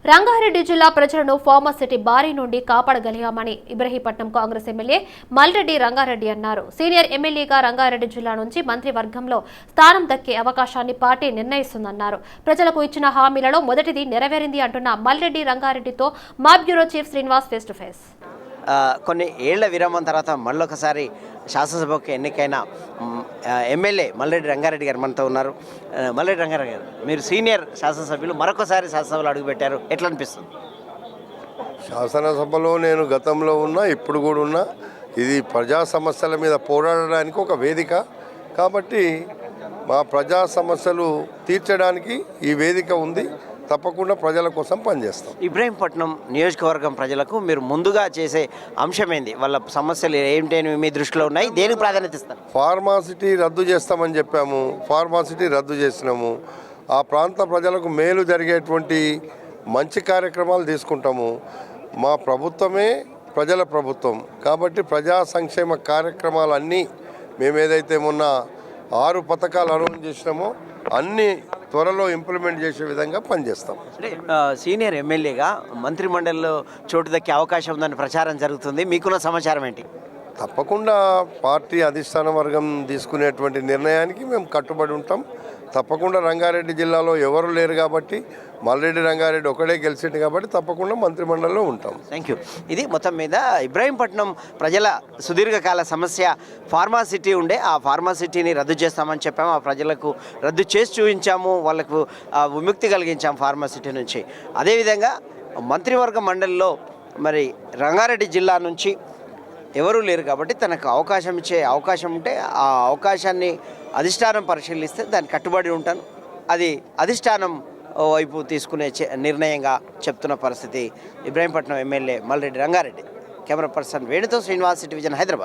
రంగారెడ్డి జిల్లా ప్రజలను ఫార్మసిటీ బారి నుండి కాపాడగలిగామని ఇబ్రహీపట్నం కాంగ్రెస్ ఎమ్మెల్యే మల్రెడ్డి రంగారెడ్డి అన్నారు. సీనియర్ ఎమ్మెల్యేగా రంగారెడ్డి జిల్లా నుంచి మంత్రివర్గంలో స్థానం దక్కే అవకాశాన్ని పార్టీ నిర్ణయిస్తుందన్నారు. ప్రజలకు ఇచ్చిన హామీలలో మొదటిది నెరవేరింది అంటున్న మల్రెడ్డి రంగారెడ్డితో మా bureau chief Srinivas face to face. కొన్ని ఏళ్ల విరామం తర్వాత మళ్ళొకసారి శాసనసభకు ఎన్నికైన ఎమ్మెల్యే మల్రెడ్డి రంగారెడ్డి గారు మనతో ఉన్నారు. మల్రెడ్డి రంగారెడ్డి గారు, మీరు సీనియర్ శాసనసభ్యులు, మరొకసారి శాసనసభలో అడుగుపెట్టారు, ఎట్లా అనిపిస్తుంది? శాసనసభలో నేను గతంలో ఉన్నా, ఇప్పుడు కూడా ఉన్నా. ఇది ప్రజా సమస్యల మీద పోరాడడానికి ఒక వేదిక కాబట్టి మా ప్రజా సమస్యలు తీర్చడానికి ఈ వేదిక ఉంది. తప్పకుండా ప్రజల కోసం పనిచేస్తాం. ఇబ్రహీంపట్నం నియోజకవర్గం ప్రజలకు మీరు ముందుగా చేసే అంశం ఏంది? వాళ్ళ సమస్యలు ఏంటని మీ దృష్టిలో ఉన్నాయి, దేనికి ప్రాధాన్యత ఇస్తారు? ఫార్మాసిటీ రద్దు చేస్తామని చెప్పాము, ఫార్మాసిటీ రద్దు చేసినాము. ఆ ప్రాంత ప్రజలకు మేలు జరిగేటువంటి మంచి కార్యక్రమాలు తీసుకుంటాము. మా ప్రభుత్వమే ప్రజల ప్రభుత్వం కాబట్టి ప్రజా సంక్షేమ కార్యక్రమాలన్నీ మేము ఏదైతే మొన్న 6 పథకాలు అనౌన్స్ చేసినామో అన్నీ త్వరలో ఇంప్లిమెంట్ చేసే విధంగా పనిచేస్తాం. అంటే సీనియర్ ఎమ్మెల్యేగా మంత్రిమండలిలో చోటు దక్కే అవకాశం ఉందని ప్రచారం జరుగుతుంది, మీకున్న సమాచారం ఏంటి? తప్పకుండా పార్టీ అధిష్టాన వర్గం తీసుకునేటువంటి నిర్ణయానికి మేము కట్టుబడి ఉంటాం. తప్పకుండా రంగారెడ్డి జిల్లాలో ఎవరు లేరు కాబట్టి మల్రెడ్డి రంగారెడ్డి ఒకడే గెలిచింది కాబట్టి తప్పకుండా మంత్రిమండలిలో ఉంటాం. Thank you. ఇది మొత్తం మీద ఇబ్రహీంపట్నం ప్రజల సుదీర్ఘకాల సమస్య ఫార్మాసిటీ ఉండే, ఆ ఫార్మాసిటీని రద్దు చేస్తామని చెప్పాము. ఆ ప్రజలకు రద్దు చేసి చూపించాము, వాళ్ళకు విముక్తి కలిగించాము ఫార్మాసిటీ నుంచి. అదేవిధంగా మంత్రివర్గ మండలిలో మరి రంగారెడ్డి జిల్లా నుంచి ఎవరూ లేరు కాబట్టి తనకు అవకాశం ఇచ్చే అవకాశం ఉంటే ఆ అవకాశాన్ని అధిష్టానం పరిశీలిస్తే దానికి కట్టుబడి ఉంటాను. అది అధిష్టానం వైపు తీసుకునే నిర్ణయంగా చెప్తున్న పరిస్థితి Ibrahimpatnam MLA Malreddy Rangareddy. Camera person వేణుతో శ్రీనివాస్, సిటీ విజన్, హైదరాబాద్.